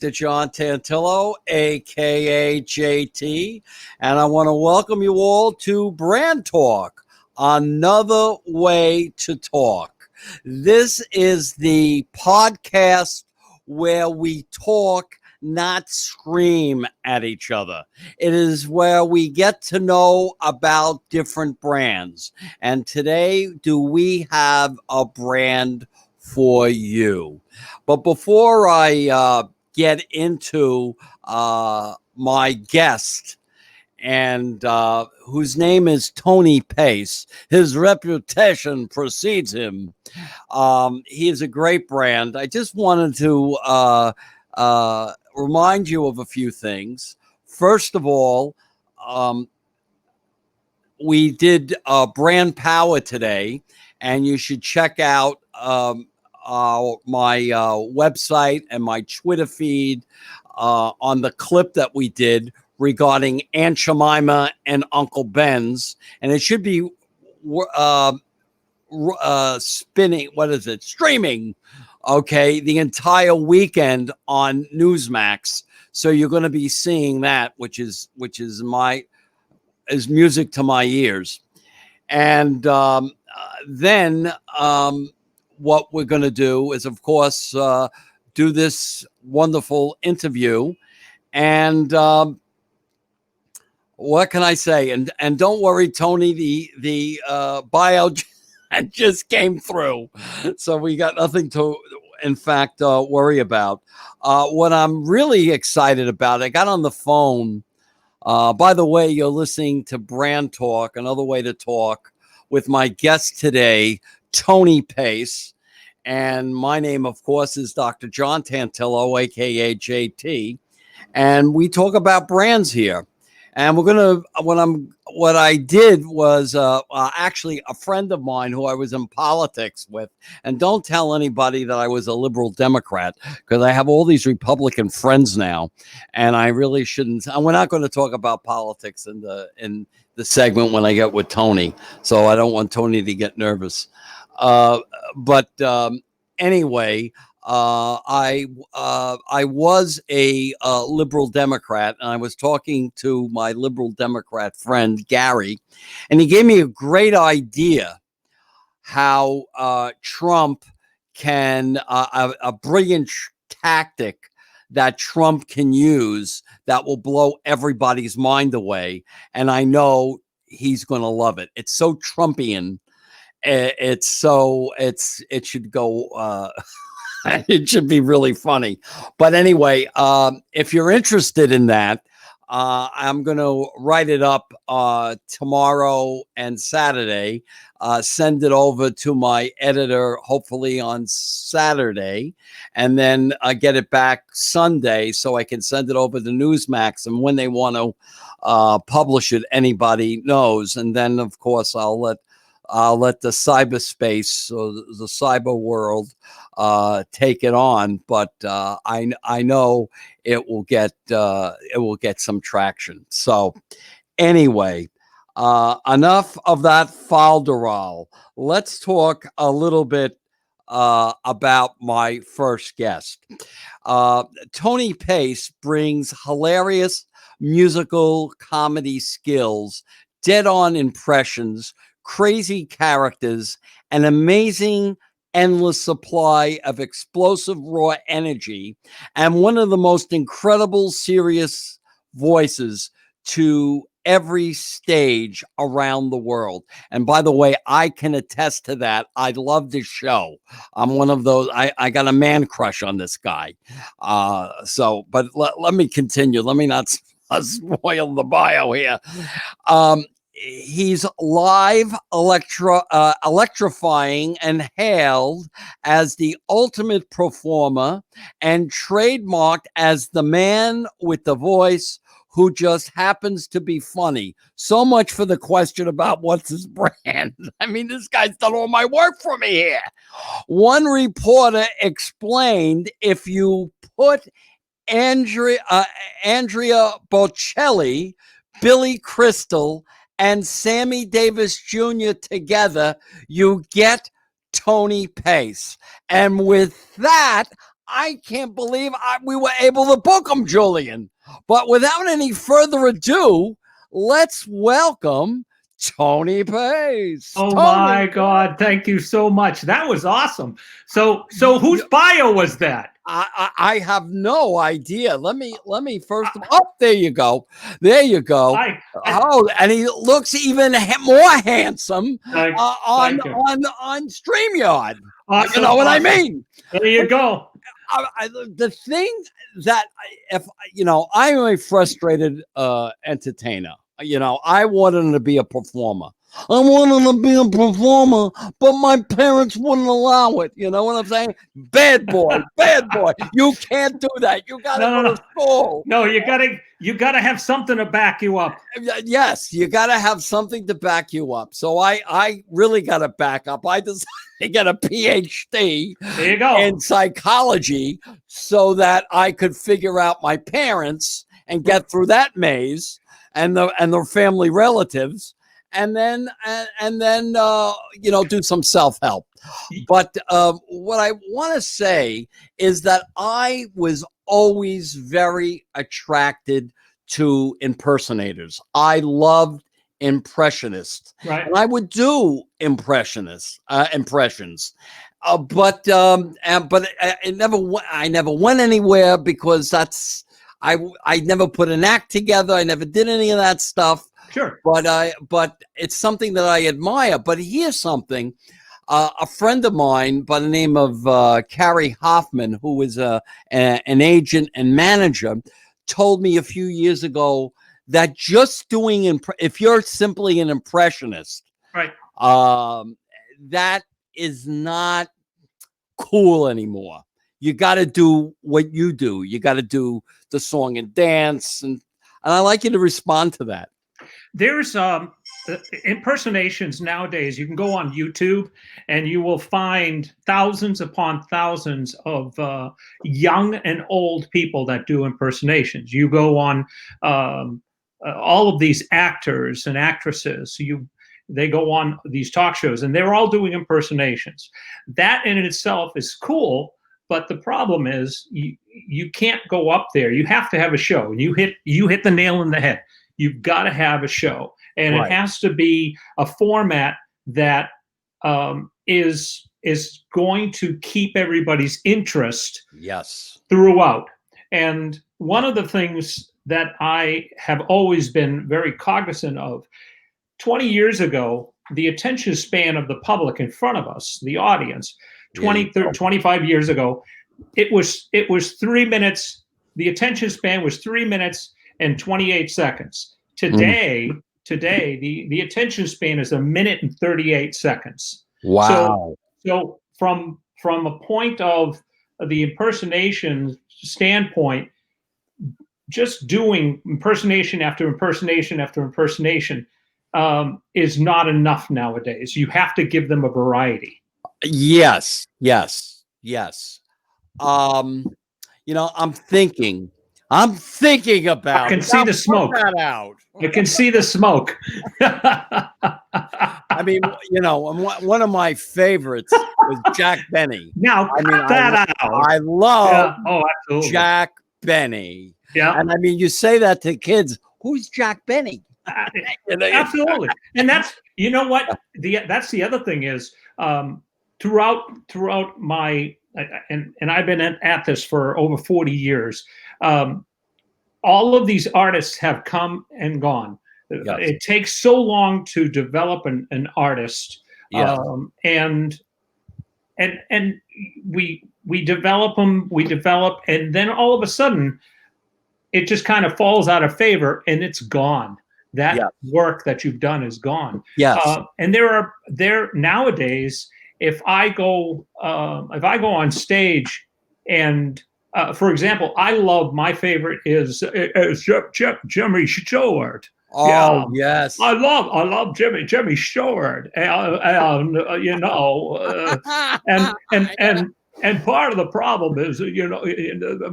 Dr. John Tantillo, aka JT, and I want to welcome you all to BrandTalkk, another way to talk. This is the podcast where we talk, not scream at each other. It is where we get to know about different brands. And today, do we have a brand for you? But before I get into my guest, and whose name is Tony Pace. His reputation precedes him. He is a great brand. I just wanted to remind you of a few things. First of all, we did brand power today, and you should check out my website and my Twitter feed on the clip that we did regarding Aunt Jemima and Uncle Ben's, and it should be streaming, okay, the entire weekend on Newsmax. So you're going to be seeing that, which is music to my ears. And then what we're going to do is, of course, do this wonderful interview. And what can I say? And don't worry, Tony, the bio just came through. So we got nothing to, in fact, worry about. What I'm really excited about, I got on the phone. By the way, you're listening to BrandTalkk, another way to talk, with my guest today, Tony Pace. And my name, of course, is Dr. John Tantillo, aka JT. And we talk about brands here. And we're gonna. What I did was actually a friend of mine who I was in politics with. And don't tell anybody that I was a liberal Democrat, because I have all these Republican friends now, and I really shouldn't. And we're not going to talk about politics in the segment when I get with Tony. So I don't want Tony to get nervous. But anyway. I was a liberal Democrat, and I was talking to my liberal Democrat friend, Gary, and he gave me a great idea how Trump can, a brilliant tactic that Trump can use that will blow everybody's mind away. And I know he's going to love it. It's so Trumpian. It should go... It should be really funny. But anyway, if you're interested in that, I'm going to write it up tomorrow and Saturday, send it over to my editor, hopefully on Saturday, and then get it back Sunday so I can send it over to Newsmax. And when they want to publish it, anybody knows. And then, of course, I'll let the cyberspace or the cyber world take it on, but I know it will get some traction. So anyway, enough of that falderall. Let's talk a little bit about my first guest. Tony Pace brings hilarious musical comedy skills, dead-on impressions, crazy characters, an amazing endless supply of explosive raw energy, and one of the most incredible serious voices to every stage around the world. And by the way, I can attest to that. I love this show. I'm one of those. I got a man crush on this guy. But let me continue. Let me not spoil the bio here. He's live electrifying and hailed as the ultimate performer and trademarked as the man with the voice who just happens to be funny. So much for the question about what's his brand. I mean, this guy's done all my work for me here. One reporter explained if you put Andrea Bocelli, Billy Crystal, and Sammy Davis Jr. together, you get Tony Pace. And with that, I can't believe we were able to book him, Julian. But without any further ado, let's welcome Tony Pace. Oh Tony, my God! Thank you so much. That was awesome. So whose bio was that? I have no idea. Let me first of all. Oh, there you go. There you go. Oh, and he looks even more handsome on StreamYard. Awesome, You know what I awesome. mean? There you go. The thing that if I'm a frustrated entertainer. I wanted to be a performer. I wanted to be a performer, but my parents wouldn't allow it. You know what I'm saying? Bad boy, bad boy. You can't do that. You got to go to school. No, you gotta have something to back you up. Yes, you got to have something to back you up. So I really got to back up. I decided to get a PhD there you go. in psychology so that I could figure out my parents and get through that maze and their family relatives. And then do some self-help. But what I want to say is that I was always very attracted to impersonators. I loved impressionists, right? And I would do impressions. But I never went anywhere because I never put an act together. I never did any of that stuff. Sure. But it's something that I admire. But here's something. A friend of mine by the name of Carrie Hoffman, who is an agent and manager, told me a few years ago that just doing if you're simply an impressionist, right, that is not cool anymore. You got to do what you do. You got to do the song and dance, and I'd like you to respond to that. There's impersonations nowadays. You can go on YouTube and you will find thousands upon thousands of young and old people that do impersonations. You go on all of these actors and actresses. They go on these talk shows and they're all doing impersonations. That in itself is cool. But the problem is you can't go up there. You have to have a show. You hit the nail in the head. You've got to have a show, and right. It has to be a format that is going to keep everybody's interest throughout. And one of the things that I have always been very cognizant of, 20 years ago, the attention span of the public in front of us, the audience, 25 years ago, it was 3 minutes. The attention span was 3 minutes and 28 seconds. Today, the attention span is 1 minute and 38 seconds. Wow. So from a point of the impersonation standpoint, just doing impersonation after impersonation after impersonation is not enough nowadays. You have to give them a variety. Yes. I'm thinking about. I can see the smoke. That out. I can see the smoke. I mean, one of my favorites was Jack Benny. Now, cut that out. I love absolutely. Jack Benny. Yeah. And I mean, you say that to kids. Who's Jack Benny? Absolutely. And that's, that's the other thing is throughout my, and I've been at this for over 40 years. All of these artists have come and gone. Yes. It takes so long to develop an artist, and we develop them, and then all of a sudden, it just kind of falls out of favor, and it's gone. That work that you've done is gone. Yes, and there nowadays, if I go on stage and for example, I love, my favorite is Jimmy Stewart. Oh, yes. I love Jimmy Stewart. And part of the problem is,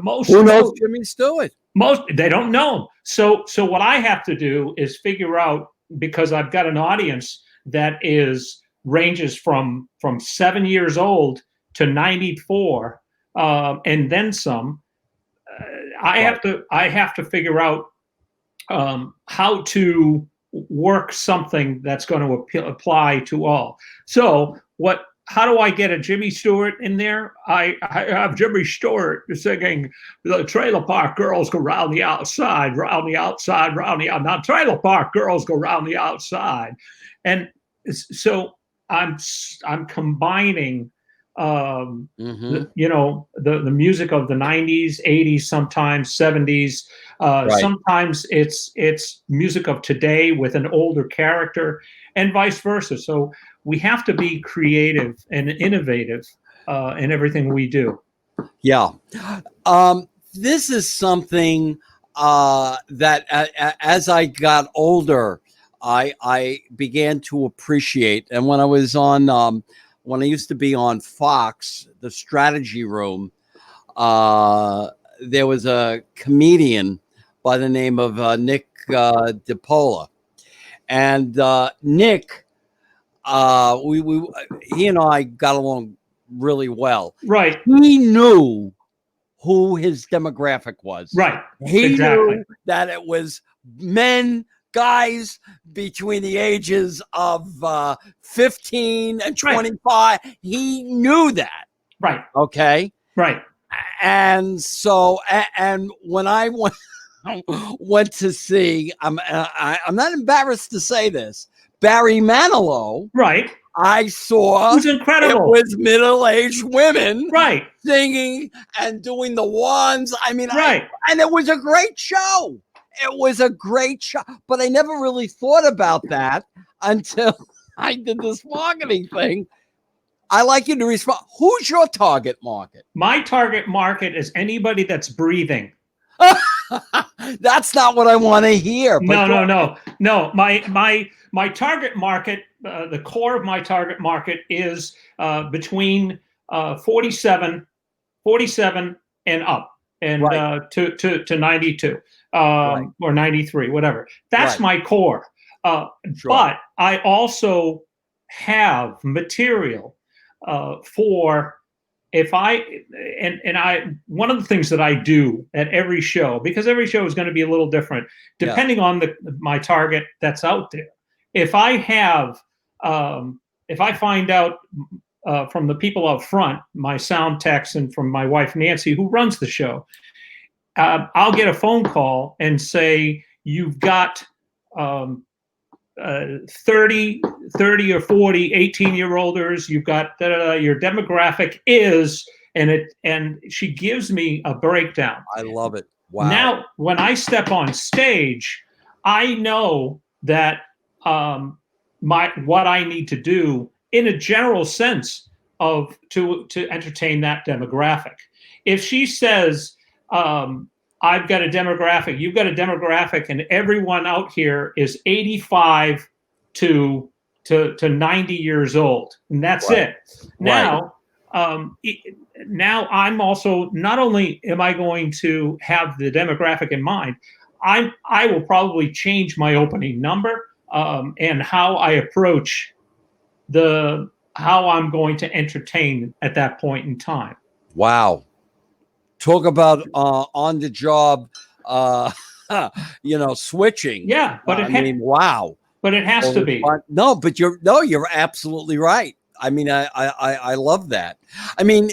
most who knows Jimmy Stewart? Most, they don't know. So what I have to do is figure out, because I've got an audience that ranges from 7 years old to 94. and then some. I have to figure out how to work something that's going to apply to all. So how do I get a Jimmy Stewart in there? I have Jimmy Stewart singing "The Trailer Park Girls Go Round the Outside, Round the Outside, Round the Outside." Now, Trailer Park Girls go round the outside, and so I'm combining, the music of the '90s, '80s, sometimes '70s. Right. Sometimes it's music of today with an older character, and vice versa. So we have to be creative and innovative in everything we do. Yeah. This is something that as I got older, I began to appreciate. And when I was on, when I used to be on Fox, the strategy room, there was a comedian by the name of Nick DiPola. And Nick, he and I got along really well. Right. He knew who his demographic was. Right. He Exactly. knew that it was men, guys between the ages of 15 and 25. Right. He knew that. Right. Okay. Right. And so, and when I went to see, I'm not embarrassed to say this, Barry Manilow. Right. I saw it was incredible. It was middle-aged women, right, singing and doing the wands. I mean, right, and it was a great show. It was a great show, but I never really thought about that until I did this marketing thing. I like you to respond. Who's your target market? My target market is anybody that's breathing. That's not what I want to hear. No. My target market, the core of my target market is between 47 and up, and right. to 92 right. or 93, whatever. That's right. my core. Sure. But I also have material for. If I one of the things that I do at every show, because every show is going to be a little different depending on my target that's out there. If I have, if I find out from the people up front, my sound techs, and from my wife Nancy, who runs the show, I'll get a phone call and say, "You've got 30 or 40 18-year-olders, you've got your demographic is," and she gives me a breakdown. I love it. Wow. Now, when I step on stage, I know that what I need to do in a general sense of to entertain that demographic. If she says, I've got a demographic, you've got a demographic, and everyone out here is 85 to 90 years old, and that's right. it. Now, now I'm also, not only am I going to have the demographic in mind, I will probably change my opening number and how I approach how I'm going to entertain at that point in time. Wow. Talk about on the job, switching. Yeah, but wow. But it has to be. No, but you're absolutely right. I mean, I love that. I mean,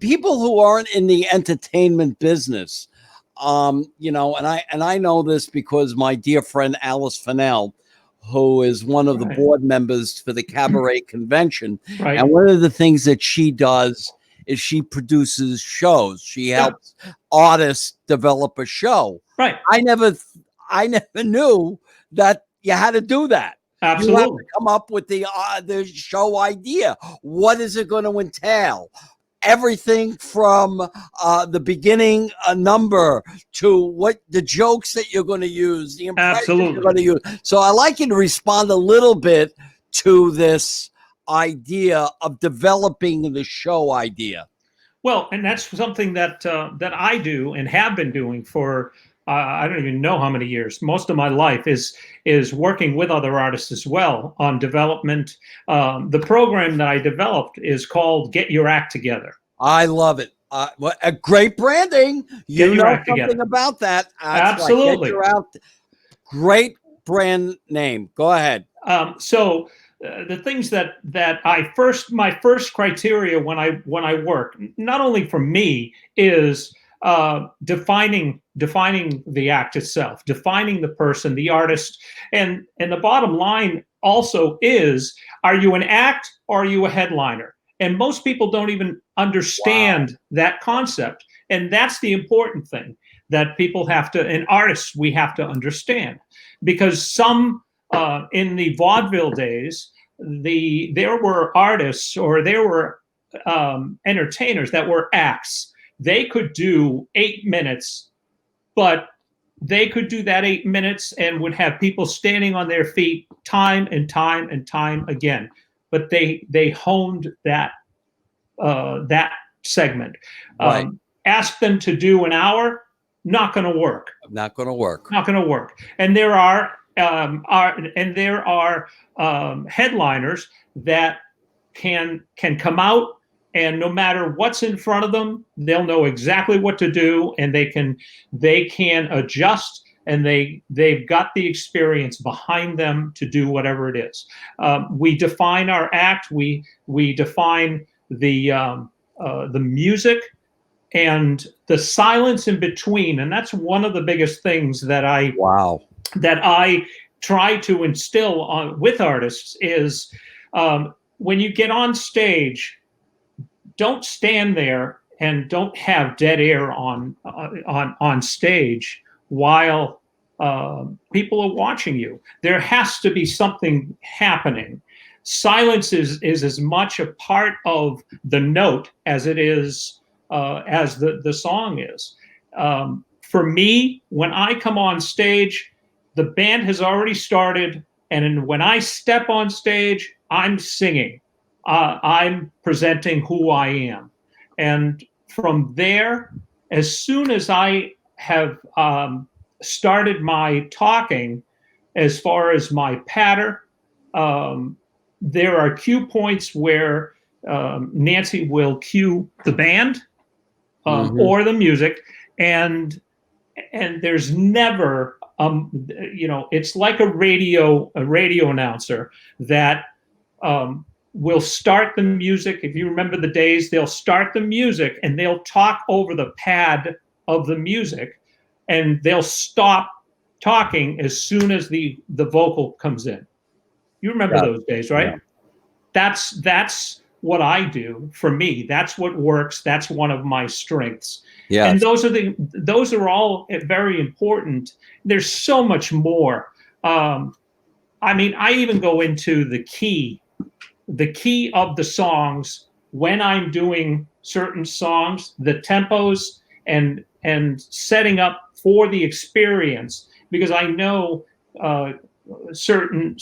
people who aren't in the entertainment business, and I know this because my dear friend Alice Fennell, who is one of the board members for the Cabaret Convention, and one of the things that she does is she produces shows. She helps artists develop a show. Right. I never knew that you had to do that. Absolutely. You have to come up with the show idea. What is it going to entail? Everything from the beginning number to what the jokes that you're going to use, the impressions you're going to use. So I like you to respond a little bit to this idea of developing the show idea. Well, and that's something that I do and have been doing for I don't even know how many years. Most of my life is working with other artists as well on development. The program that I developed is called Get Your Act Together. I love it. A great branding. Get You your know act something together. about that. That's right. Get Absolutely. your out. Great brand name. Go ahead. So the things that my first criteria when I work, not only for me, is defining the act itself, defining the person, the artist, and the bottom line also is, are you an act or are you a headliner? And most people don't even Wow. understand that concept, and that's the important thing that people have to, and artists, we have to understand, because some in the vaudeville days, there were artists, or there were entertainers that were acts. They could do 8 minutes, but they could do that 8 minutes and would have people standing on their feet time and time and time again. But they honed that segment. Right. Ask them to do an hour, not going to work. Not going to work. Not going to work. And there are headliners that can come out, and no matter what's in front of them, they'll know exactly what to do, and they can adjust, and they've got the experience behind them to do whatever it is. We define our act. We define the music and the silence in between, and that's one of the biggest things that Wow. I try to instill with artists is, when you get on stage, don't stand there and don't have dead air on stage while people are watching you. There has to be something happening. Silence is as much a part of the note as it is as the song is. For me, when I come on stage, the band has already started, and when I step on stage, I'm singing. I'm presenting who I am. And from there, as soon as I have started my talking, as far as my patter, um, there are cue points where Nancy will cue the band Mm-hmm. or the music, and there's never it's like a radio announcer that will start the music. If you remember the days, they'll start the music and they'll talk over the pad of the music, and they'll stop talking as soon as the vocal comes in. You remember Yeah. those days, Yeah. right? That's what I do. For me, that's what works. That's one of my strengths. And Yes. those are all very important. There's so much more. I mean, I even go into the key of the songs when I'm doing certain songs, the tempos, and setting up for the experience, because I know uh, certain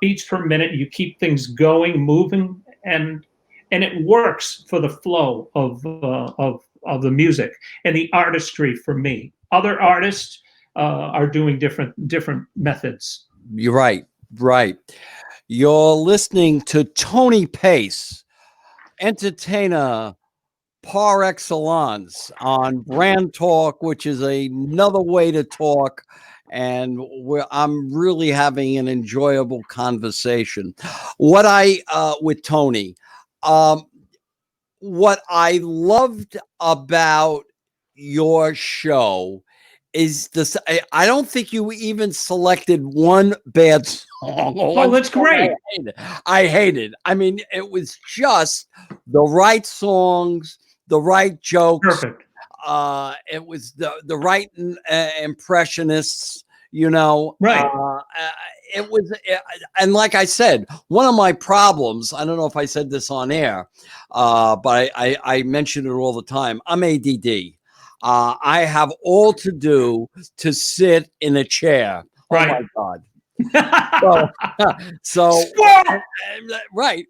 beats per minute. You keep things going, moving, and it works for the flow of the music and the artistry. For me, other artists are doing different methods. You're right. Right. You're listening to Tony Pace, entertainer par excellence, on Brand Talk, which is another way to talk. And I'm really having an enjoyable conversation. What I, with Tony, um, what I loved about your show is this. I don't think you even selected one bad song or Oh, one that's song great. I hated. I mean, it was just the right songs, the right jokes. Perfect. It was the right impressionists. You know, Right. it was, and like I said, one of my problems. I don't know if I said this on air, but I mention it all the time. I'm ADD. I have all to do to sit in a chair. Oh Right. my God. So, so right.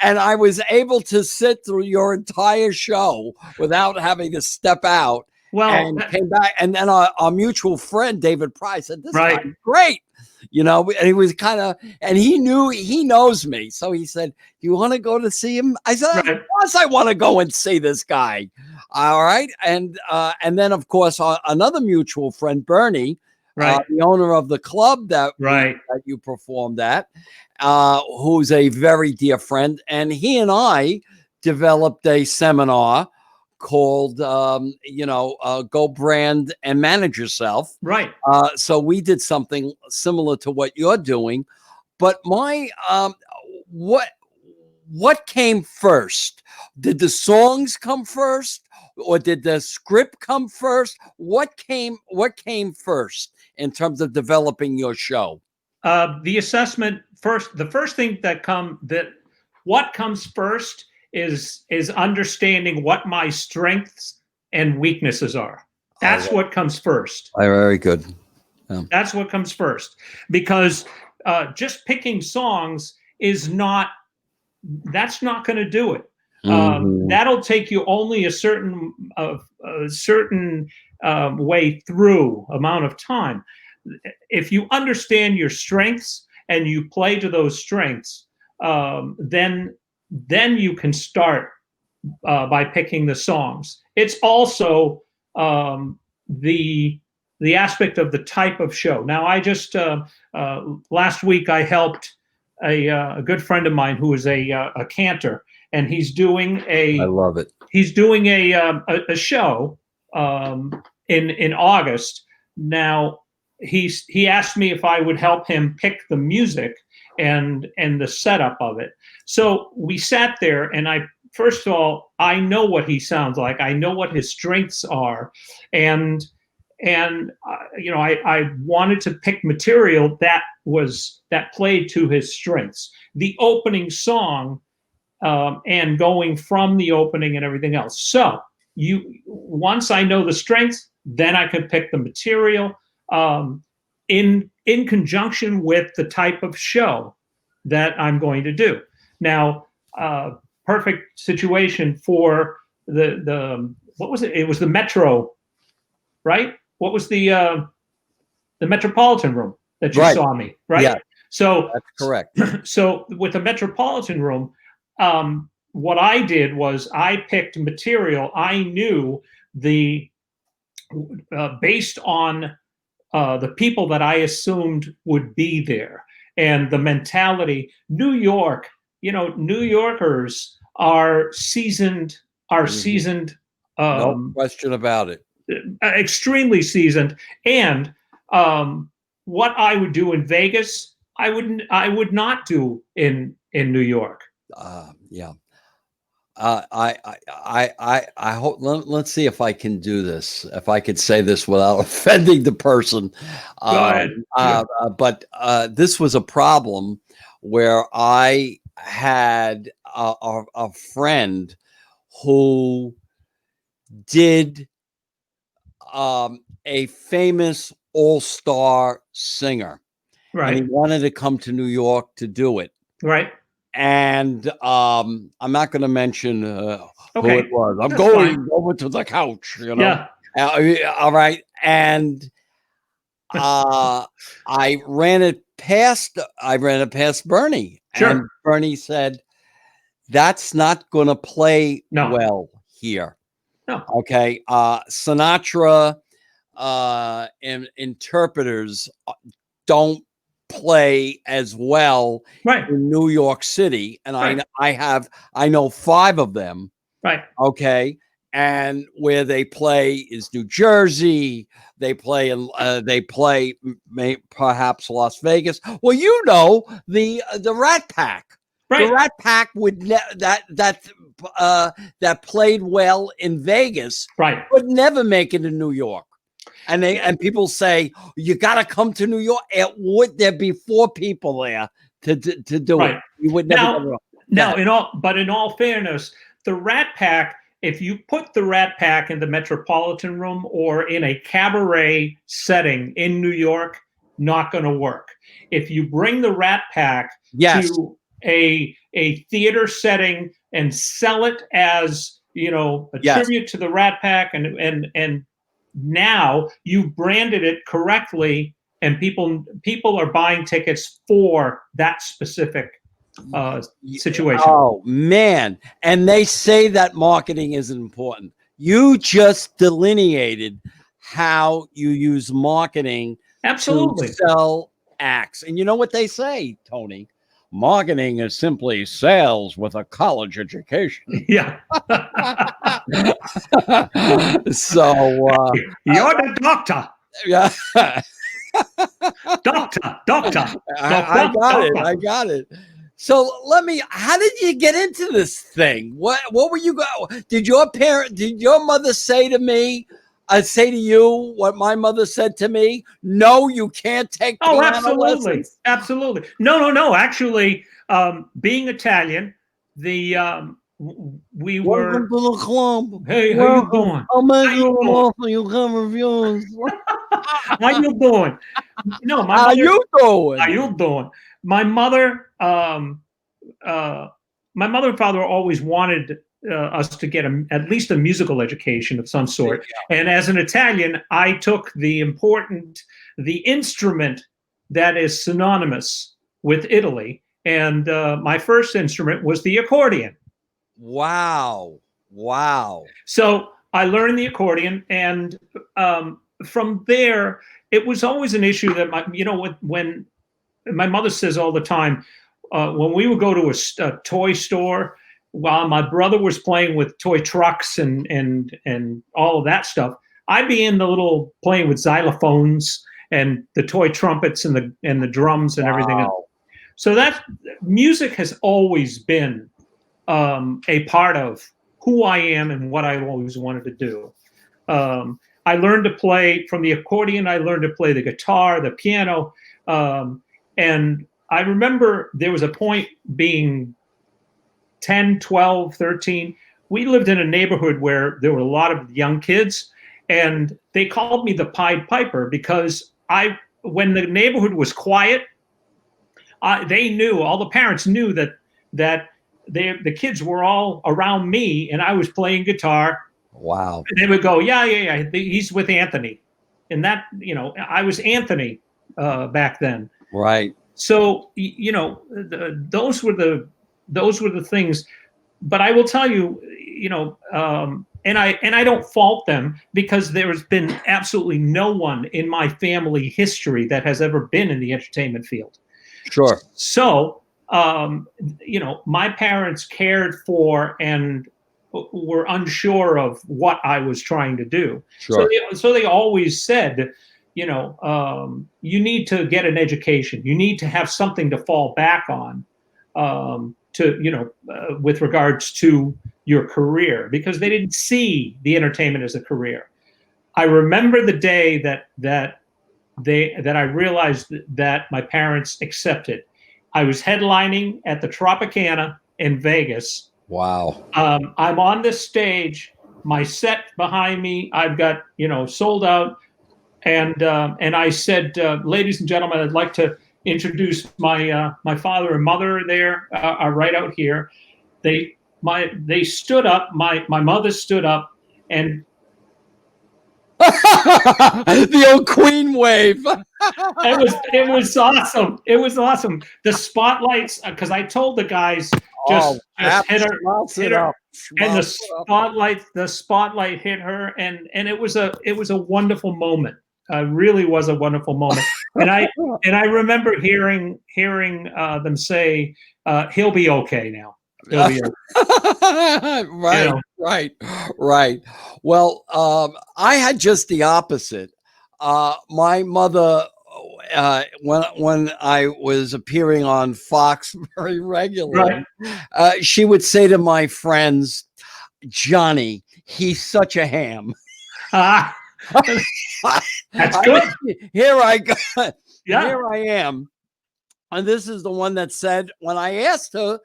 And I was able to sit through your entire show without having to step out Well, and came back. And then our mutual friend, David Price, said, this right, guy's great. And he was kind of, and he knows me. So he said, do you want to go to see him? I said, of right, course I want to go and see this guy. All right. And then, of course, another mutual friend, Bernie, right, the owner of the club that right, you performed at, who's a very dear friend. And he and I developed a seminar called, Go Brand and Manage Yourself. right. So we did something similar to what you're doing. But what came first? Did the songs come first, or did the script come first? What came first in terms of developing your show? The assessment first. The first thing what comes first is understanding what my strengths and weaknesses are. That's what comes first. Very good. That's what comes first, because just picking songs that's not going to do it. That'll take you only a certain way through amount of time. If you understand your strengths and you play to those strengths, then you can start by picking the songs. It's also the aspect of the type of show. Now, I just last week I helped a good friend of mine who is a cantor, and he's doing I love it. He's doing a show in August. Now, he asked me if I would help him pick the music and the setup of it. So we sat there, and first of all, I know what he sounds like. I know what his strengths are, and I wanted to pick material that played to his strengths. The opening song, and going from the opening and everything else. So once I know the strengths, then I can pick the material in conjunction with the type of show that I'm going to do. Now, perfect situation for the what was it? It was the Metro, right? What was the Metropolitan Room that you saw me, right? Yeah, so that's correct. So with the Metropolitan Room, what I did was I picked material I knew based on the people that I assumed would be there and the mentality. New York, New Yorkers are seasoned. No question about it. Extremely seasoned, and what I would do in Vegas, I would not do in New York. Yeah. I hope. Let's see if I can do this. If I could say this without offending the person. Go ahead. But this was a problem where I had a friend who did a famous all-star singer, and he Right. wanted to come to New York to do it. Right. And I'm not going to mention who Okay. it was. I'm That's going fine. over to the couch, Yeah. All right. And I ran it past Bernie, Sure. and Bernie said, that's not going to play No. well here. No. Okay. Sinatra and interpreters don't play as well Right. in New York City, and Right. I know 5 of them. Right. Okay, and where they play is New Jersey. They play in perhaps Las Vegas. Well, the Rat Pack. Right. The Rat Pack would that played well in Vegas. Right. Would never make it in New York. And people say, you got to come to New York. Would there be 4 people there to do Right. it? You would never. Now, in all fairness, the Rat Pack, if you put the Rat Pack in the Metropolitan Room or in a cabaret setting in New York, not going to work. If you bring the Rat Pack to a theater setting and sell it as a tribute to the Rat Pack and now you've branded it correctly, and people are buying tickets for that specific situation. Oh man, and they say that marketing is important. You just delineated how you use marketing Absolutely. to sell acts. And you know what they say, Tony? Marketing is simply sales with a college education. Yeah. So You're the doctor. yeah, Doctor. I got it. I got it. So how did you get into this thing? What were you did your mother say to me, say to you what my mother said to me? No, you can't take Oh, piano absolutely. lessons. Absolutely. No. Actually, being Italian, we Welcome were, to the club. hey, how you Welcome. doing? I'll make How you you an doing? offer. You come refuse. How you doing? No, my How mother, you doing? how you doing? My mother, my mother and father always wanted us to get at least a musical education of some sort. And as an Italian, I took the instrument that is synonymous with Italy. And my first instrument was the accordion. Wow. Wow. So I learned the accordion, and from there, it was always an issue that when my mother says all the time, when we would go to a toy store, while my brother was playing with toy trucks and all of that stuff, I'd be in the little playing with xylophones and the toy trumpets and the drums and everything else. So that music has always been a part of who I am and what I always wanted to do. I learned to play from the accordion. I learned to play the guitar, the piano. And I remember there was a point being 10, 12, 13. We lived in a neighborhood where there were a lot of young kids, and they called me the Pied Piper because when the neighborhood was quiet, they knew, all the parents knew that the kids were all around me and I was playing guitar. Wow. And they would go, yeah, he's with Anthony. And that, I was Anthony back then. Right. So, those were the things. But I will tell you, and I don't fault them, because there's been absolutely no one in my family history that has ever been in the entertainment field. Sure. So, my parents cared for and were unsure of what I was trying to do. Sure. So they always said, you need to get an education. You need to have something to fall back on, with regards to your career, because they didn't see the entertainment as a career. I remember the day that I realized that my parents accepted. I was headlining at the Tropicana in Vegas. Wow. I'm on this stage, my set behind me, I've got, sold out. And I said, ladies and gentlemen, I'd like to introduce my father and mother there, are right out here. They stood up, my mother stood up, and the old Queen wave. it was awesome. It was awesome. The spotlights, because I told the guys, just hit her, and the spotlight hit her, and it was a wonderful moment. Really was a wonderful moment. And I remember hearing them say, he'll be okay now. He'll be okay. Right. Well, I had just the opposite. My mother, when I was appearing on Fox very regularly, she would say to my friends, Johnny, he's such a ham. That's good. Here I go. Yeah. Here I am. And this is the one that said, when I asked her,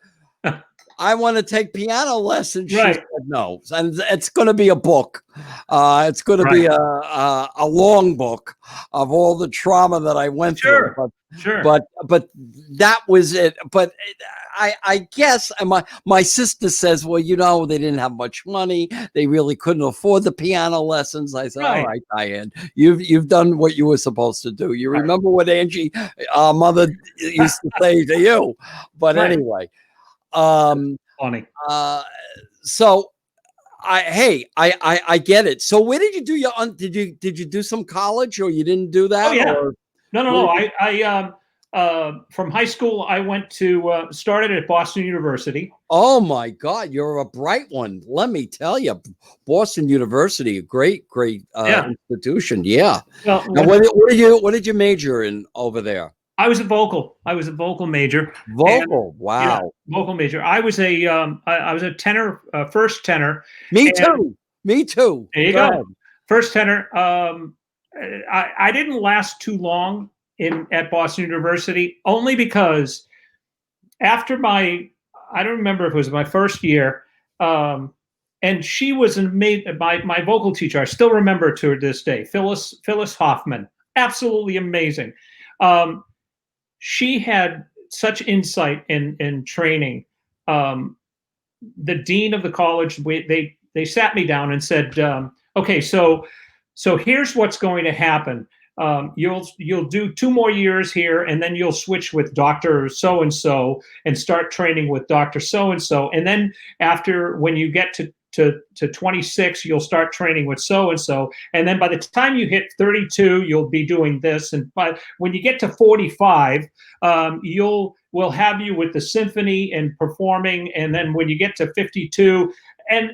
I want to take piano lessons. She Right. said no, and it's going to be a book. It's going to be Right. a long book of all the trauma that I went through. Sure. Sure. But that was it. But I guess my sister says, well, they didn't have much money. They really couldn't afford the piano lessons. I said, all Right. right, Diane, you've done what you were supposed to do. You Right. remember what Angie, our mother, used to say to you. But Right. anyway. Um, Funny. so I get it. So where did you do did you do some college, or you didn't do Oh that, yeah. or No. I from high school I went to started at Boston University. oh my God, you're a bright one. Let me tell you, Boston University, a great Yeah. institution. Yeah. Well, Now, what did you major in over there? I was a vocal. I was a vocal major, and Vocal. yeah, Wow. vocal major. I was a tenor, first tenor, Me and too. Me too. there you Go go, ahead. first tenor. I didn't last too long at Boston University, only because after I don't remember if it was my first year, and she was my vocal teacher. I still remember to her this day, Phyllis Hoffman, absolutely amazing. Um, she had such insight and training. Um, the dean of the college, they sat me down and said, "Okay, so here's what's going to happen. You'll do 2 more years here, and then you'll switch with Doctor So and So and start training with Doctor So and then after when you get to 26, you'll start training with so and then by the time you hit 32, you'll be doing this, and when you get to 45, we'll have you with the symphony and performing, and then when you get to 52, and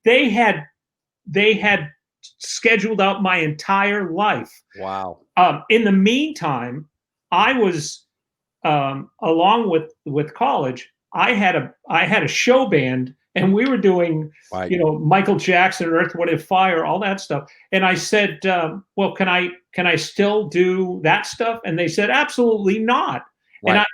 they had scheduled out my entire life. Wow. In the meantime, I was along with college. I had a show band, and we were doing Right. Michael Jackson, Earth, Wind and Fire, all that stuff. And I said, well, can I still do that stuff? And they said, absolutely not. And Right.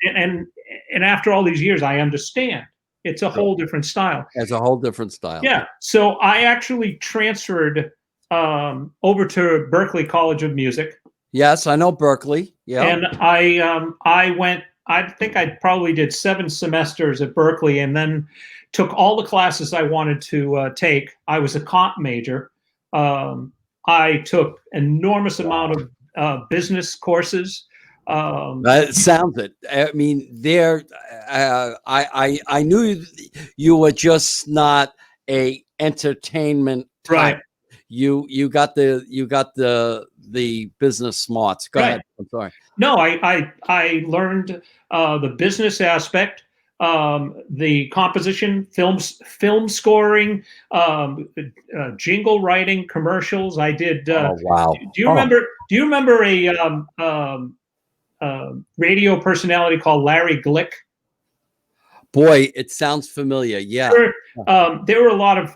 and after all these years, I understand. It's a whole different style. It's a whole different style. Yeah. So I actually transferred over to Berklee College of Music. Yes, I know Berkeley. Yeah. And I went. I think I probably did 7 semesters at Berklee, and then took all the classes I wanted to take. I was a comp major. I took enormous amount of business courses. That sounds it. I mean, I knew you were just not a entertainment type. Right. You got the business smarts. Go ahead. I'm sorry. No, I learned the business aspect, the composition, film scoring, jingle writing, commercials. I did. Oh wow! Do you remember? Do you remember a radio personality called Larry Glick? Boy, it sounds familiar. Yeah. There were a lot of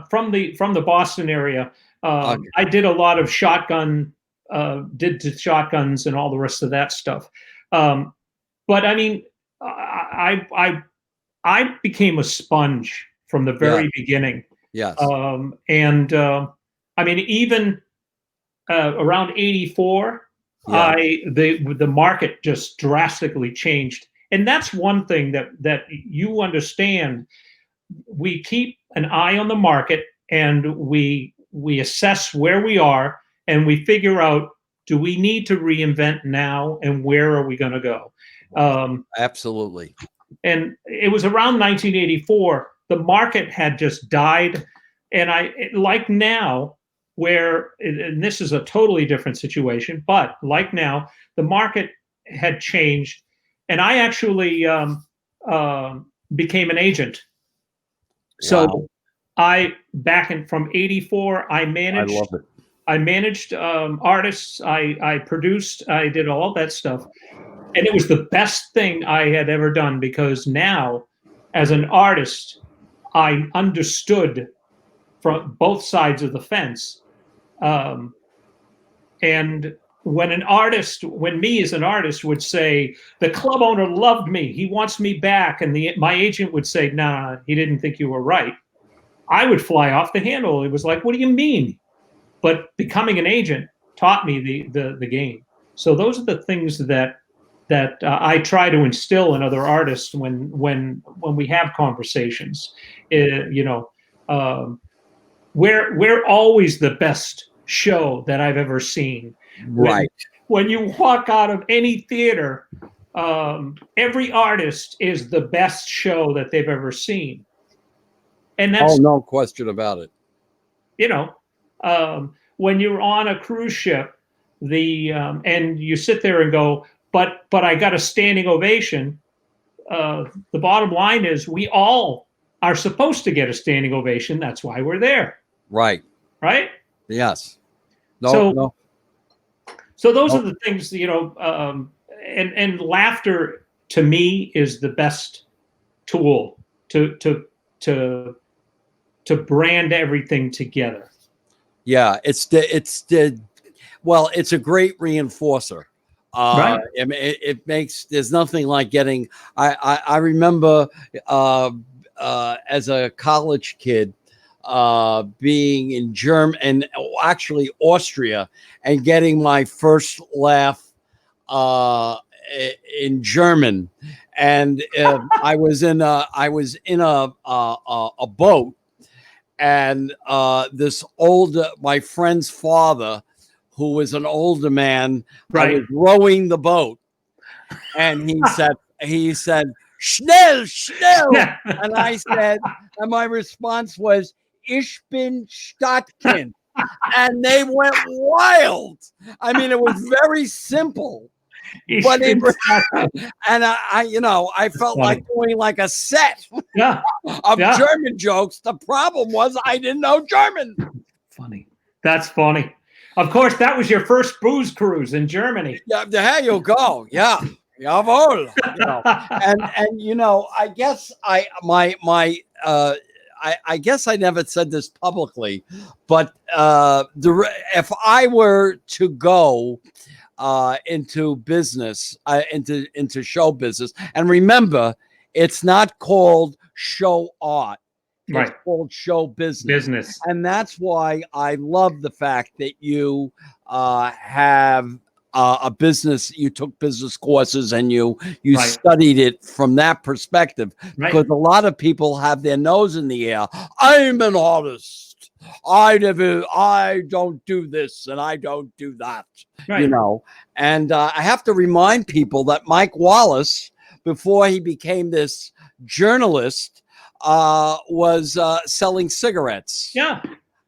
from the Boston area. Okay. I did a lot of shotguns and all the rest of that stuff. But I mean, I became a sponge from the very beginning. Yes. And I mean, even around 84, the market just drastically changed. And that's one thing that you understand. We keep an eye on the market, and we assess where we are, and we figure out, do we need to reinvent now, and where are we going to go? Absolutely. And it was around 1984, the market had just died. And like now, and this is a totally different situation, but like now, the market had changed. And I actually became an agent. So from 84, I managed. I love it. I managed artists. I produced. I did all that stuff, and it was the best thing I had ever done, because now, as an artist, I understood from both sides of the fence. And when an artist, when me as an artist would say, the club owner loved me, he wants me back, and my agent would say, nah, he didn't think you were right, I would fly off the handle. It was like, what do you mean? But becoming an agent taught me the game. So those are the things that I try to instill in other artists when we have conversations. You know, we're always the best show that I've ever seen. Right. When you walk out of any theater, every artist is the best show that they've ever seen. And that's, no question about it. you know, when you're on a cruise ship, and you sit there and go, but I got a standing ovation. The bottom line is we all are supposed to get a standing ovation. That's why we're there. Right. Right. Yes. No. So those are the things, you know, and laughter to me is the best tool to brand everything together. Yeah, it's a great reinforcer. Right. I mean, it makes, there's nothing like getting. I remember as a college kid being in Germany and actually Austria and getting my first laugh in German, and I was in a boat, and my friend's father, who was an older man, Right. I was rowing the boat, and he said schnell, schnell, and I said, and my response was, ich bin Stadtkind, and they went wild. I mean, it was very simple. But and I felt like doing like a set of German jokes. The problem was I didn't know German. Funny. That's funny. Of course, that was your first booze cruise in Germany. Yeah, there you go. Yeah. Jawohl. And you know, I guess I guess I never said this publicly, but if I were to go into business, into show business, and remember, it's not called show art, it's called show business. And that's why I love the fact that you have a business. You took business courses and you studied it from that perspective, because a lot of people have their nose in the air. I'm an artist. I don't do this and I don't do that, you know. And I have to remind people that Mike Wallace, before he became this journalist, was selling cigarettes. Yeah.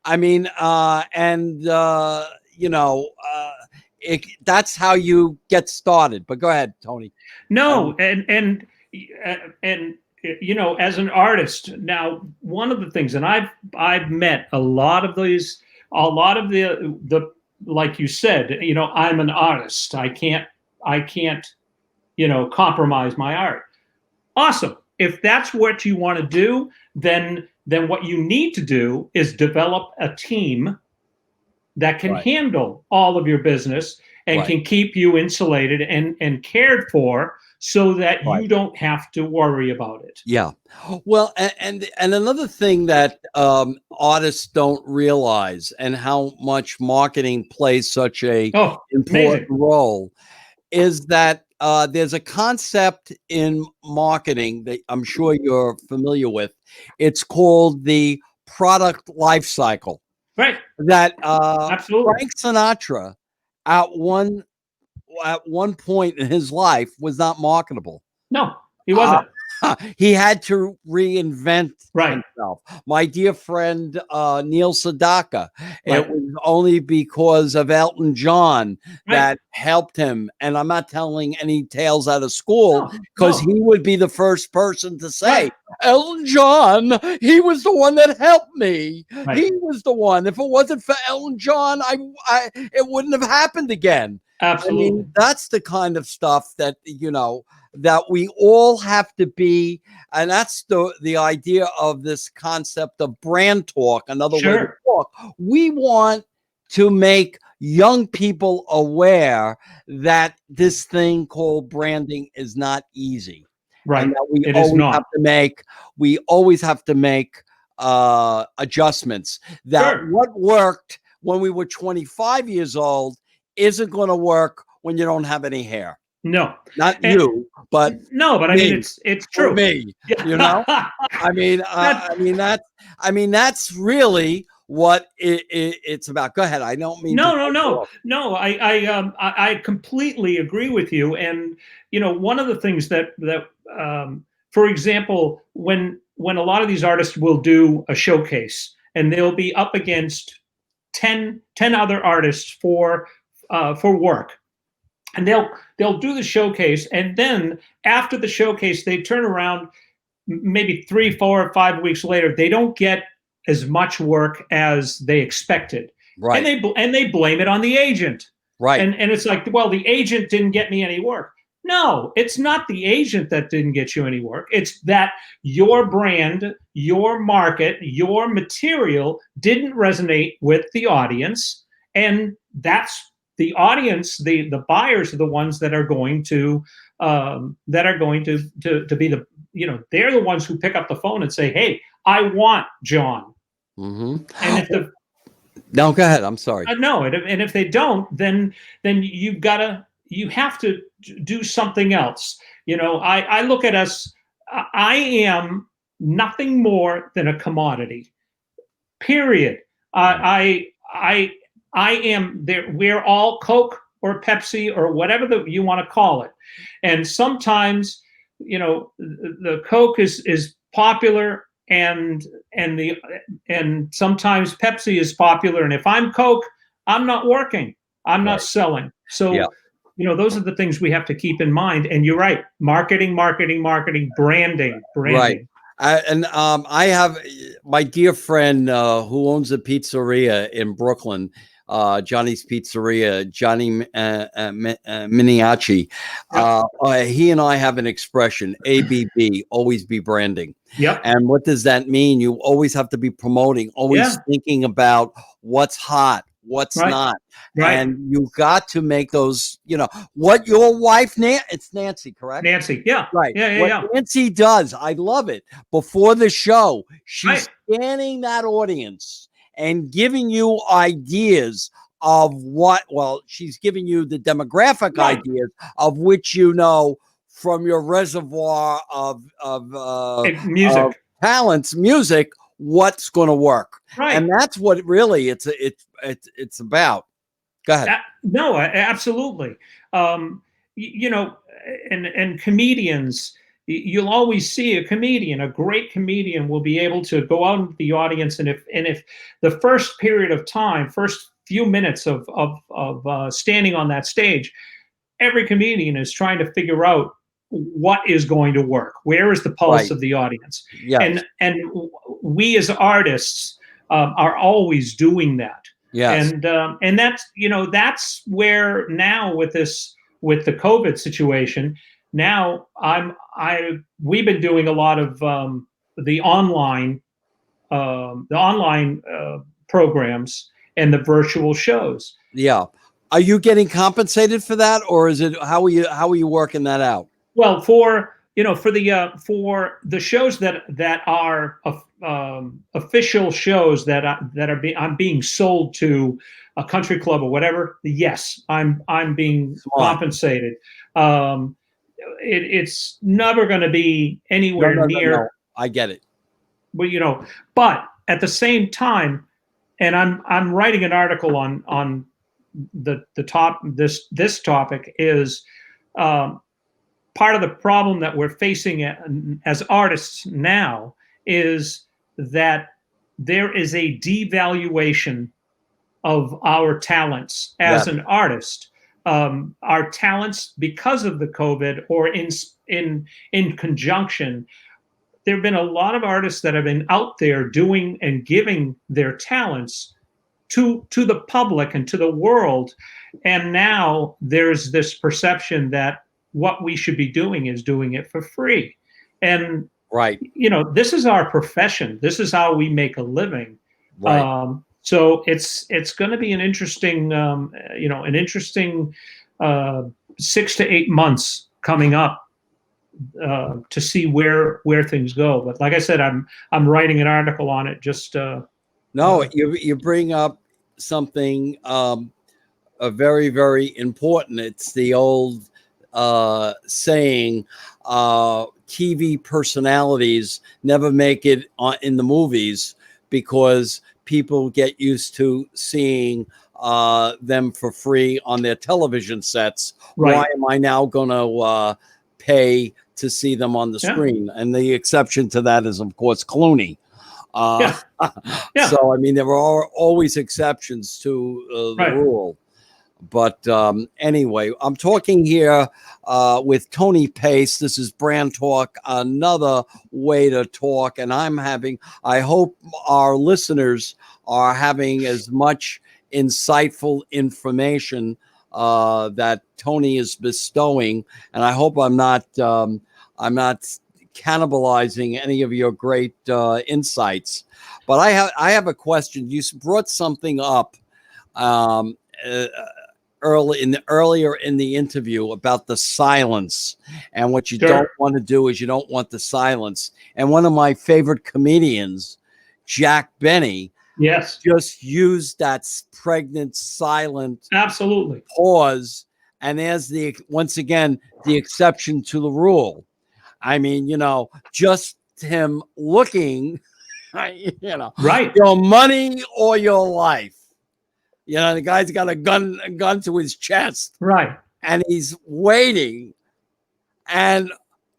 I mean, you know, that's how you get started. But go ahead, Tony. No, and you know, as an artist, now one of the things, and I've met a lot of the like you said, you know, I'm an artist. I can't, you know, compromise my art. Awesome. If that's what you want to do, then what you need to do is develop a team that can handle all of your business and can keep you insulated and cared for, so that you don't have to worry about it. Yeah. Well, and another thing that artists don't realize, and how much marketing plays such a important role, is that there's a concept in marketing that I'm sure you're familiar with. It's called the product life cycle. Right. That absolutely. Frank Sinatra at one point in his life was not marketable. No, he wasn't. He had to reinvent himself. My dear friend Neil Sedaka, it was only because of Elton John that helped him. And I'm not telling any tales out of school, because he would be the first person to say, Elton John, he was the one that helped me. He was the one. If it wasn't for Elton John, it wouldn't have happened again. Absolutely. I mean, that's the kind of stuff that, you know, that we all have to be. And that's the idea of this concept of brand talk, another way to talk. We want to make young people aware that this thing called branding is not easy, and Right. that we It is always not. have to make adjustments. That Sure. what worked when we were 25 years old isn't going to work when you don't have any hair. No. Not And you, but no, but I mean, me. it's For true. me, you know. Yeah. I mean, That that's really what it's about. Go ahead. I don't mean to no, no, cut you no, off. no. I completely agree with you. And one of the things that, for example, when a lot of these artists will do a showcase and they'll be up against 10 other artists for work, and they'll do the showcase, and then after the showcase, they turn around maybe 3, 4, 5 weeks later, they don't get as much work as they expected, and Right, they blame it on the agent, right, and it's like, well, the agent didn't get me any work. No, it's not the agent that didn't get you any work. It's that your brand, your market, your material didn't resonate with the audience, and that's the audience. The buyers are the ones that are going to to be the they're the ones who pick up the phone and say, hey, I want John. hmm And if the No, go ahead. I'm sorry. no, and if they don't, then you have to do something else. I look at us. I am nothing more than a commodity. Period. Right, I am there. We're all Coke or Pepsi or whatever you want to call it. And sometimes, the Coke is popular, and and sometimes Pepsi is popular. And if I'm Coke, I'm not working. I'm not right. selling. Yeah, So, those are the things we have to keep in mind. And you're right. Marketing, marketing, marketing, branding, right. branding. And I have my dear friend who owns a pizzeria in Brooklyn, Johnny's Pizzeria, Johnny Miniacci. Yep. He and I have an expression: ABB, always be branding. Yep. And what does that mean? You always have to be promoting, always Yeah. thinking about what's hot, what's Right. not. Right. And you've got to make those, what your wife, it's Nancy, correct? Nancy. Yeah. Right. Yeah. Yeah. What Yeah. Nancy does, I love it. Before the show, she's Right. scanning that audience and giving you ideas of she's giving you the demographic Right. ideas of which from your reservoir of Music. talents, music, what's going to work. Right. And that's what really it's about. Go ahead. No, absolutely. Um, and comedians, you'll always see a comedian. A great comedian will be able to go out into the audience, and if the first period of time, first few minutes of standing on that stage, every comedian is trying to figure out what is going to work. Where is the pulse Right. of the audience? Yes. And we as artists are always doing that. Yes. And that's where now with the COVID situation, now we've been doing a lot of the online programs and the virtual shows. Yeah. Are you getting compensated for that, or is it how are you working that out? Well, for the shows that are official shows I'm being sold to a country club or whatever, yes, I'm being Smart. compensated. It's never going to be No, anywhere no, no, no. near, I get it. but at the same time, and I'm writing an article on this topic is. Part of the problem that we're facing as artists now is that there is a devaluation of our talents as Yes. an artist. Our talents, because of the COVID, or in conjunction, there have been a lot of artists that have been out there doing and giving their talents to the public and to the world, and now there's this perception that what we should be doing is doing it for free. And Right. this is our profession. This is how we make a living. Right. So it's going to be an interesting, an interesting uh, 6 to 8 months coming up to see where things go. But like I said, I'm writing an article on it. Just No, you bring up something very, very important. It's the old saying, TV personalities never make it in the movies because people get used to seeing them for free on their television sets. right. Why am I now going to pay to see them on the Yeah. screen? And the exception to that is, of course, Clooney. Yeah. Yeah. So, I mean, there are always exceptions to the Right. rule. But anyway, I'm talking here with Tony Pace. This is Brand Talk, another way to talk. And I hope our listeners are having as much insightful information that Tony is bestowing. And I hope I'm not cannibalizing any of your great insights. But I have a question. You brought something up um, uh, earlier in the interview about the silence, and what you Sure. don't want to do is you don't want the silence. And one of my favorite comedians, Jack Benny, Yes. just used that pregnant silent Absolutely. pause, and there's once again the exception to the rule. I mean, just him looking, Right. your money or your life. The guy's got a gun to his chest, Right. and he's waiting. And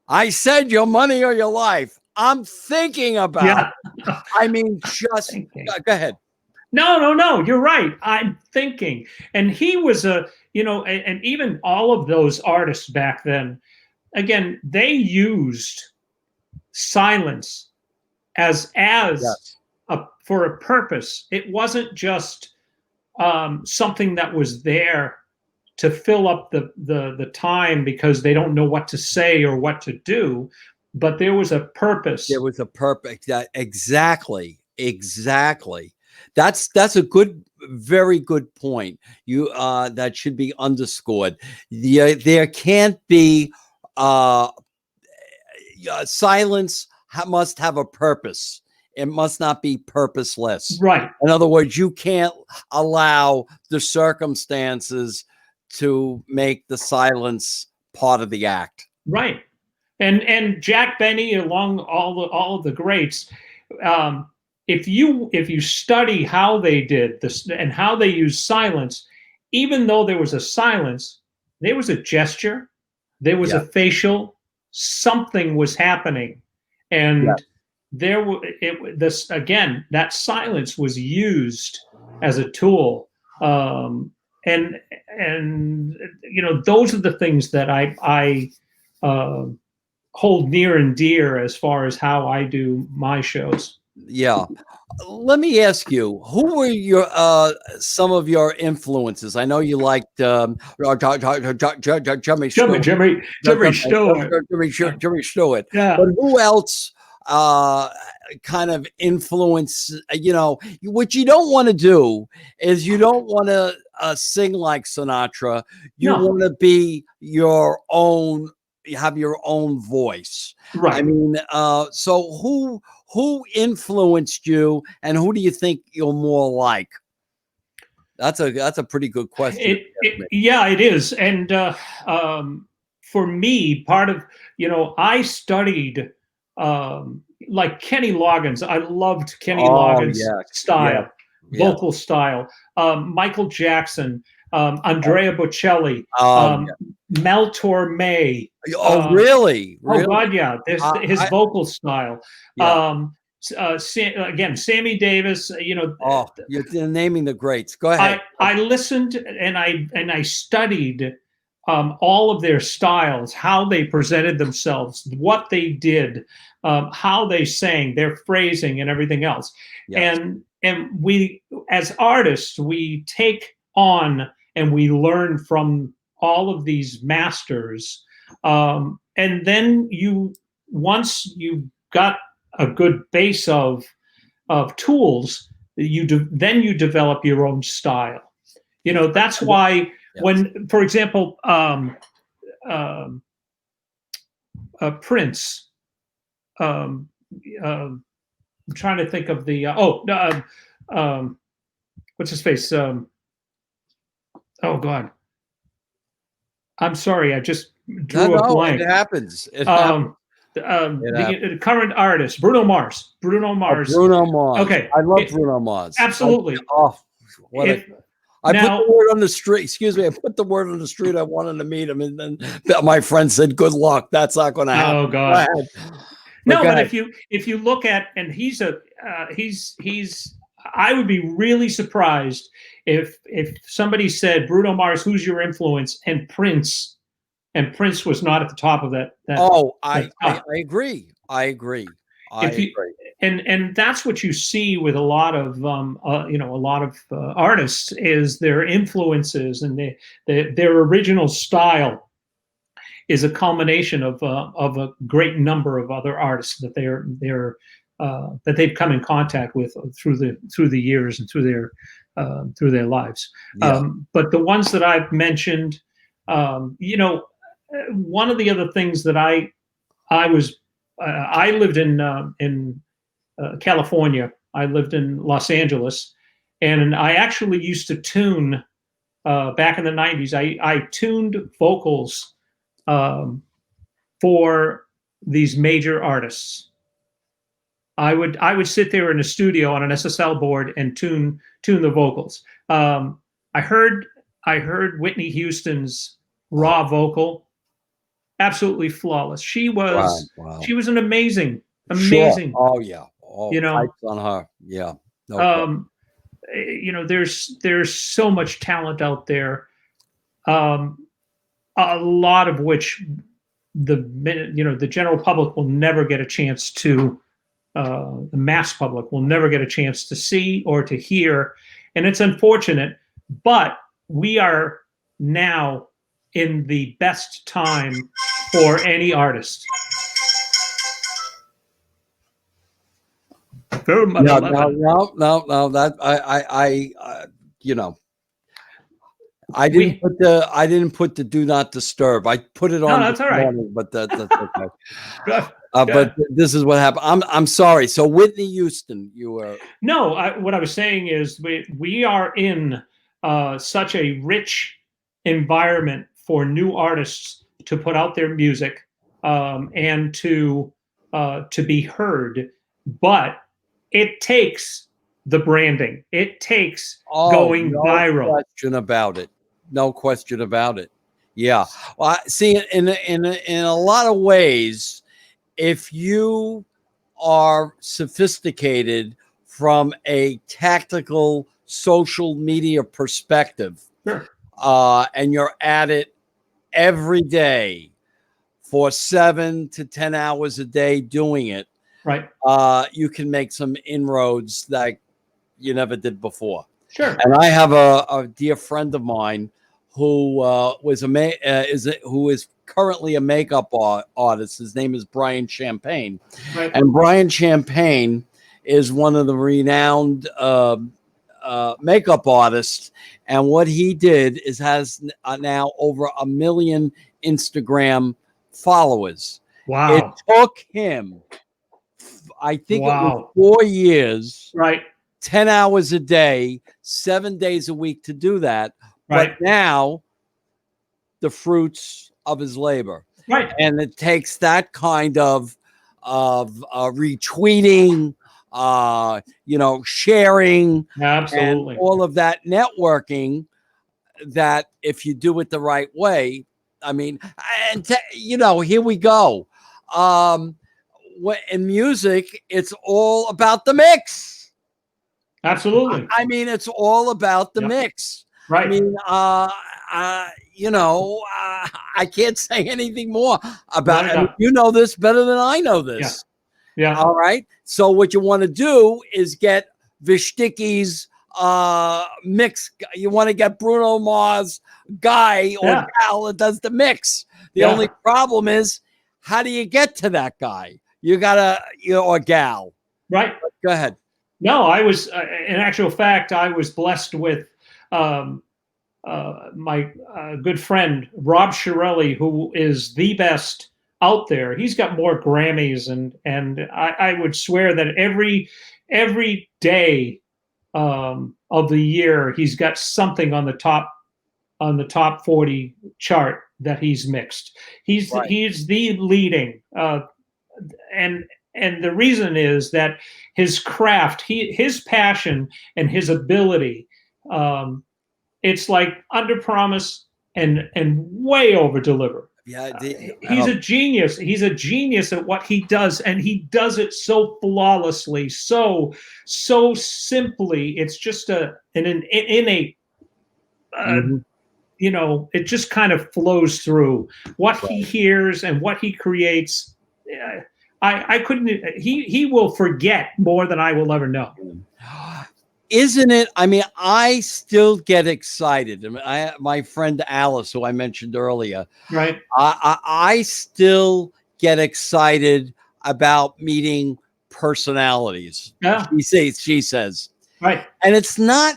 I said, your money or your life. I'm thinking about Yeah. it. I mean, just Thinking. go ahead. No. You're right. I'm thinking. And he was and even all of those artists back then, again, they used silence as Yes. for a purpose. It wasn't just something that was there to fill up the time because they don't know what to say or what to do, but there was a purpose. There was a purpose. Exactly. That's a very good point. That should be underscored. There can't be silence. Must have a purpose. It must not be purposeless. Right. In other words, you can't allow the circumstances to make the silence part of the act. Right. And Jack Benny, along all of the greats, if you study how they did this and how they used silence, even though there was a silence, there was a gesture, there was a facial, something was happening, and this again, that silence was used as a tool, and those are the things that I hold near and dear as far as how I do my shows. Yeah. Let me ask you, who were your some of your influences? I know you liked Jimmy Stewart. Jimmy Stewart. Yeah. But who else kind of influence, what you don't want to do is you don't want to sing like Sinatra. You want to be your own, you have your own voice. Right. I mean, so who influenced you, and who do you think you're more like? That's a pretty good question. Yeah, it is. And for me, part of, I studied like Kenny Loggins. I loved Kenny Loggins' style, vocal style. Michael Jackson, Andrea Bocelli, Mel Torme. Really? Oh God, yeah. His vocal style. Again, Sammy Davis. You're naming the greats. Go ahead. I listened and I studied all of their styles, how they presented themselves, what they did, how they sang, their phrasing, and everything else. Yes. And we, as artists, we take on and we learn from all of these masters. And then once you've got a good base of tools, then you develop your own style. You know, that's why when, for example, Prince, I'm trying to think of the what's his face? Oh God, I'm sorry, I just drew a blank. It happens. It happens. The current artist, Bruno Mars. Bruno Mars. Bruno Mars. Okay, I love Bruno Mars. Absolutely. I put the word on the street. Excuse me. I put the word on the street. I wanted to meet him, and then my friend said, "Good luck. That's not going to happen." Oh God. But if you look at, and he's I would be really surprised if somebody said, Bruno Mars, who's your influence, and Prince was not at the top of that. I agree. I agree. And that's what you see with a lot of artists, is their influences, and their original style is a culmination of a great number of other artists that that they've come in contact with through the years and through their lives. Yeah. But the ones that I've mentioned, one of the other things that I lived in California. I lived in Los Angeles, and I actually used to tune back in the 90s. I tuned vocals for these major artists. I would sit there in a studio on an SSL board and tune the vocals. I heard Whitney Houston's raw vocal, absolutely flawless. She was an amazing. Sure. Oh yeah. You know, on her. Yeah. There's so much talent out there. A lot of which the general public will never get a chance to, the mass public will never get a chance to see or to hear. And it's unfortunate, but we are now in the best time for any artist. No. That I didn't put the do not disturb. I put it on. No, that's all right. Morning, but that's okay. But this is what happened. I'm sorry. So Whitney Houston, you were. No, what I was saying is we are in such a rich environment for new artists to put out their music and to be heard, but it takes the branding. It takes going viral. No question about it. No question about it. Yeah. Well, see, in a lot of ways, if you are sophisticated from a tactical social media perspective, sure. And you're at it every day for 7 to 10 hours a day doing it, right? You can make some inroads that you never did before. Sure. And I have a dear friend of mine who who is currently a makeup artist. His name is Brian Champagne, right. And Brian Champagne is one of the renowned makeup artists. And what he did is has now over 1 million Instagram followers. Wow! It took him, I think, it was 4 years, right? 10 hours a day, 7 days a week to do that. Right. But now the fruits of his labor. Right. And it takes that kind of retweeting, sharing, absolutely, and all of that networking, that if you do it the right way, I mean, and here we go. In music, it's all about the mix. Absolutely. I mean, it's all about the mix. Right. I mean, I can't say anything more about it. You know this better than I know this. Yeah. All right. So what you want to do is get Vishticky's mix. You want to get Bruno Mars guy or gal that does the mix. The only problem is, how do you get to that guy? You gotta, or gal. Right. Go ahead. No, I was, in actual fact, I was blessed with um, my good friend Rob Shirelli, who is the best out there. He's got more Grammys, and I would swear that every day of the year he's got something on the top 40 chart that he's mixed. Right. He's the leading and the reason is that his craft, his passion and his ability, um, it's like under promise and way over deliver. Yeah. He's a genius. He's a genius at what he does, and he does it so flawlessly, so simply. It's just an innate. Mhm. It just kind of flows through what he Right. hears and what he creates. I couldn't. He will forget more than I will ever know. Isn't it? I mean, I still get excited. I mean, my friend Alice, who I mentioned earlier, Right. I still get excited about meeting personalities. Yeah. She says, Right. and it's not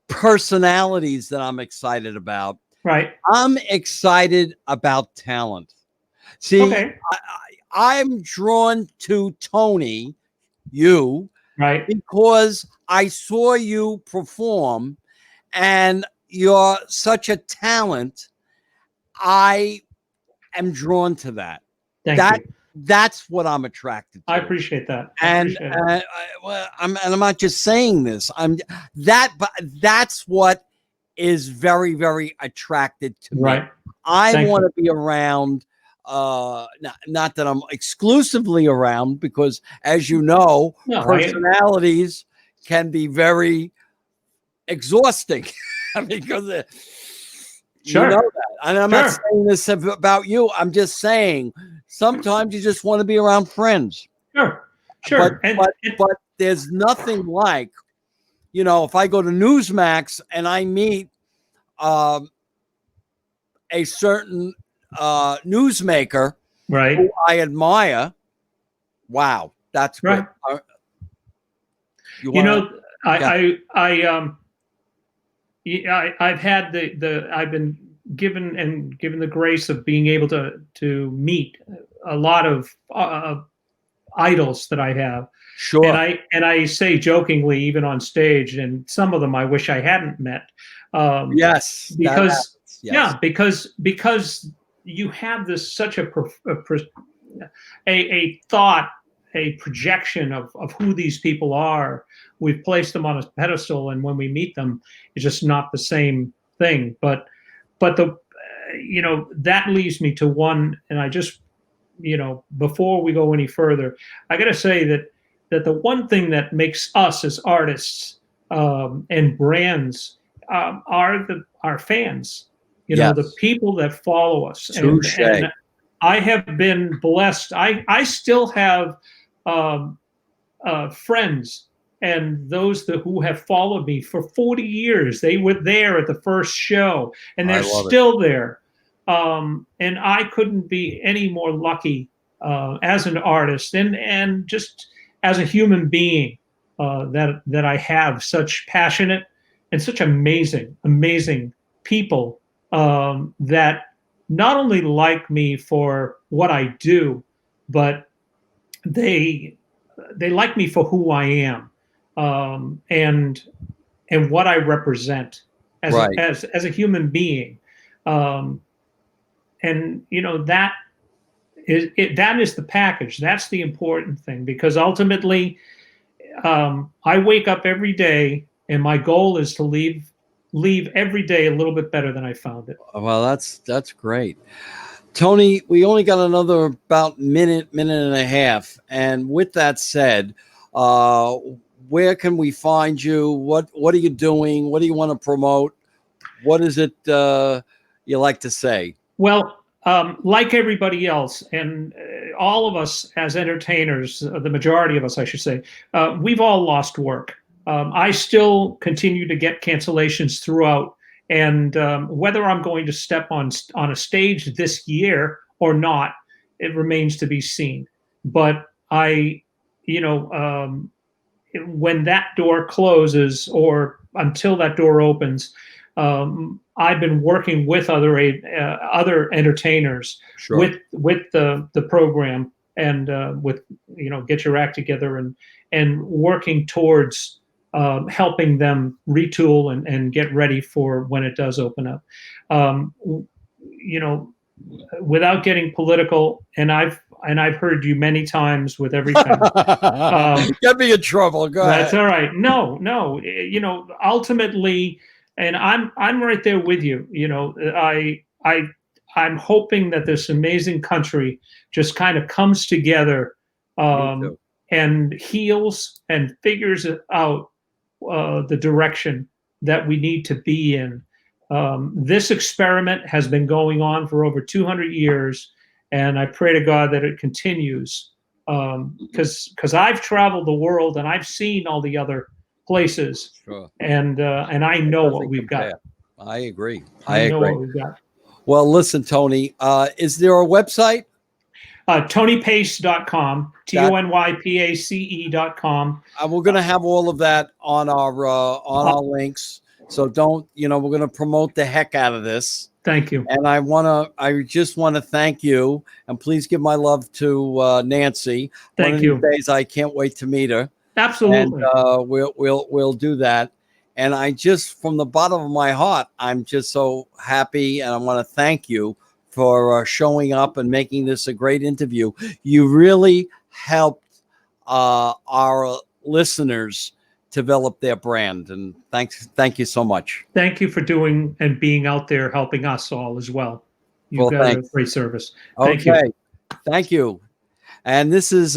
personalities that I'm excited about. Right. I'm excited about talent. See, Okay. I'm drawn to Tony, you, Right. because I saw you perform and you're such a talent. I am drawn to that. Thank That you. that's what I'm attracted I to. appreciate that. I And appreciate it. I'm not just saying this. But that's what is very, very attracted to me. Right. I Thank want you. to be around, not that I'm exclusively around, because as you know, No, personalities can be very exhausting because you know sure. that. And I'm not Sure. saying this about you. I'm just saying sometimes you just want to be around friends. Sure. But Sure. And but but there's nothing like, if I go to Newsmax and I meet um, a certain newsmaker right. who I admire. Wow, that's great. Right. You You want to? know, I've had I've been given the grace of being able to meet a lot of idols that I have, and Sure. I say jokingly even on stage, and some of them I wish I hadn't met, Yes, that because happens. Yes. yeah, because you have this such a thought, a projection of who these people are. We've placed them on a pedestal, and when we meet them, it's just not the same thing. But that leaves me to one, and I just before we go any further, I got to say that the one thing that makes us as artists and brands are our fans. The Yes. people that follow us, Touche. and I have been blessed. I still have um, friends and those who have followed me for 40 years. They were there at the first show, and I they're love it. still there. And I couldn't be any more lucky as an artist and just as a human being that I have such passionate and such amazing people that not only like me for what I do, but they they like me for who I am, and what I represent as Right. a human being, um, and that is the package. That's the important thing, because ultimately, I wake up every day, and my goal is to leave every day a little bit better than I found it. Well, that's great. Tony, we only got another about minute and a half. And with that said, uh, where can we find you? What are you doing? What do you want to promote? What is it you like to say? Well, like everybody else, and all of us as entertainers, the majority of us, I should say, we've all lost work. I still continue to get cancellations throughout, and whether I'm going to step on a stage this year or not, it remains to be seen. But you know, um, when that door closes or until that door opens, I've been working with other entertainers Sure. with the program, and with, get your act together, and working towards helping them retool and get ready for when it does open up. Um, you know, without getting political, and I've heard you many times with everything. Get me in trouble. Go That's ahead. all right. No, no. Ultimately, and I'm right there with you. I'm hoping that this amazing country just kind of comes together, Me um, too. and heals and figures out the direction that we need to be in. This experiment has been going on for over 200 years, and I pray to God that it continues. Because I've traveled the world and I've seen all the other places, Sure. and I It know what doesn't we've got. compare. I agree. I I know agree. what we've got. Well, listen, Tony, is there a website? TonyPace.com, That TonyPace.com. we're going to have all of that on our links. So don't, we're going to promote the heck out of this. Thank you. And I just want to thank you, and please give my love to Nancy. One Thank of you. these days, I can't wait to meet her, and Absolutely. we'll do that. And I just, from the bottom of my heart, I'm just so happy, and I want to thank you for showing up and making this a great interview. You really helped our listeners develop their brand, and thank you so much. Thank you for doing and being out there helping us all as well. You've Well, got a thanks. great service. Thank you. Okay, thank you. And this is